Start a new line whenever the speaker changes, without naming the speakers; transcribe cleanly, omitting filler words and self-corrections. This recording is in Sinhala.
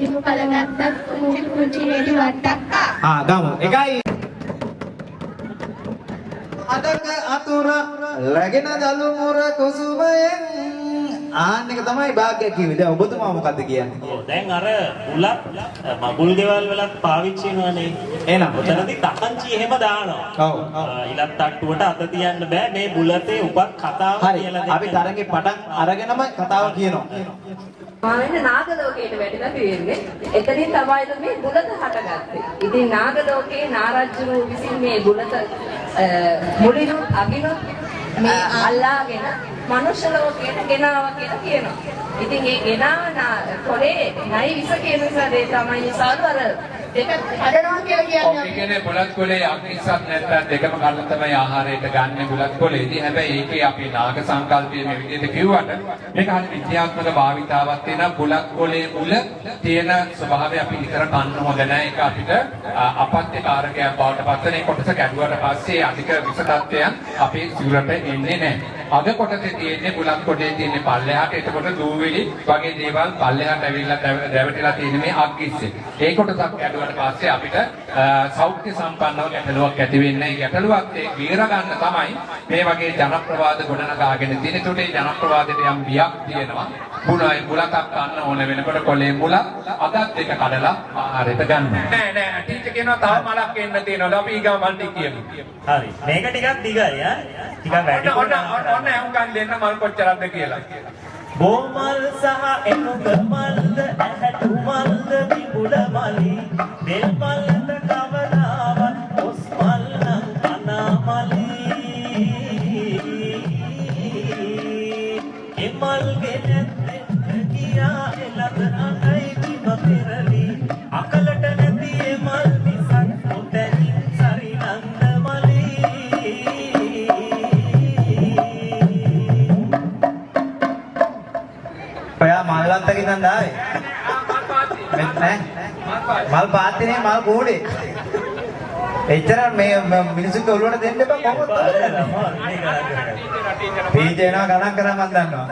ඉමු කලගත්තක් කුංචි රෙදි වට්ටක්.
ගමු. එකයි. අදක අතුර ලැගෙන දලු මුර කුසුමයෙන් ආන්න එක තමයි භාග්‍ය කිව්වේ. දැන් ඔබතුමා මොකද්ද කියන්නේ?
ඔව් දැන් අර උලත් මගුල් ගෙවල් වලත් පාවිච්චි වෙනවනේ.
එහෙනම්
ඔතනදී තකංචි එහෙම දානවා.
ඔව්.
ඉලත් තට්ටුවට අත තියන්න බෑ. මේ බුලතේ උපත් කතාව කියලා දෙන්න.
අපි තරගේ පටන් අරගෙනම කතාව කියනවා.
මාවෙන්නේ නාග ලෝකයට වැටිලා තියෙන්නේ. එතනින් තමයි මේ බුලත හටගත්තේ. ඉතින් නාග ලෝකේ නාරජ්ජු විසින් මේ බුලත මුලිනුත් අගිනුත් මේ අල්ලාගෙන මනුෂ්‍ය ලෝකයට ගෙනාවා කියලා කියනවා. ඉතින් ඒ ගෙනාවන කොලේ නයි විස කියන නිසා තමයි සාදුවර දෙක හදනවා කියලා කියන්නේ.
ඔය කියන්නේ බුලත් කොලේ අග්නිසත් නැත්නම් දෙකම කරලා තමයි ආහාරයට ගන්න බුලත් කොලේදී. හැබැයි ඒකේ අපි නාග සංකල්පයේ මේ විදිහට කිව්වට මේක හරි විද්‍යාත්මක භාවිතාවක් තියෙන බුලත් කොලේ මුල තියෙන ස්වභාවය අපි විතර කන්න හොඳ නැහැ. ඒක අපිට අපත්‍ය කාරකයක් බවට පත් වෙන කොටස කැඩුවට පස්සේ අධික විස තත්ත්වයන් අපේ සිරුරට එන්නේ නැහැ. අග කොටසේ තියෙන්නේ බුලත් කොටේ තියෙන්නේ පල්ලෙහාට. එතකොට දූවිලි වගේ දේවල් පල්ලෙහාට ඇවිල්ලා දැවටිලා තියෙන මේ අග්ගිස්සේ. ඒ කොටසක් කැඩුවට පස්සේ අපිට සෞඛ්‍ය සම්පන්නව ගැටලුවක් ඇති වෙන්නේ. ඒ ගැටලුවක් විර ගන්න තමයි මේ වගේ ජනප්‍රවාද ගොඩනගාගෙන තියෙන්නේ. ඒකට මේ ජනප්‍රවාදයට යම් බියක් තියෙනවා. බුලතක් ගන්න ඕන වෙනකොට කොලේ මුල අගත් දෙක කඩලා ආහාරයට ගන්නවා. නෑ ටීචර් කියනවා තව මලක් එන්න තියෙනවා. අපි ඊගා මල් ටික කියමු.
හරි. මේක ටිකක් දිගයි ඈ. ටිකක් වැඩි.
ඔන්න අහුම්කන් දෙන්න මල් කොච්චරක්ද කියලා.
බෝමල් සහ එනුග මල්ද ඇහැටු මල්ද විපුල මලි දෙල් මල්ද කවදාවත් ඔස් මල් නම් අනාමලි එමල් ගෙනත් කියා එලද අනයි විම පෙරලි අකලට නැති එමල් මිසක් උතනින් සරි නන්ද මලි
ඔයා මල් ලත්තක ඉඳන් දාවේ. මෙත් නෑ. මල් පාත්තිනේ මල් කෝඩේ. එච්චර මේ මිනිස්සුන්ට ඔළුවට දෙන්න එපා කොහොමද?
මේක
පීජ එනවා ගණන් කරා මන් දන්නවා.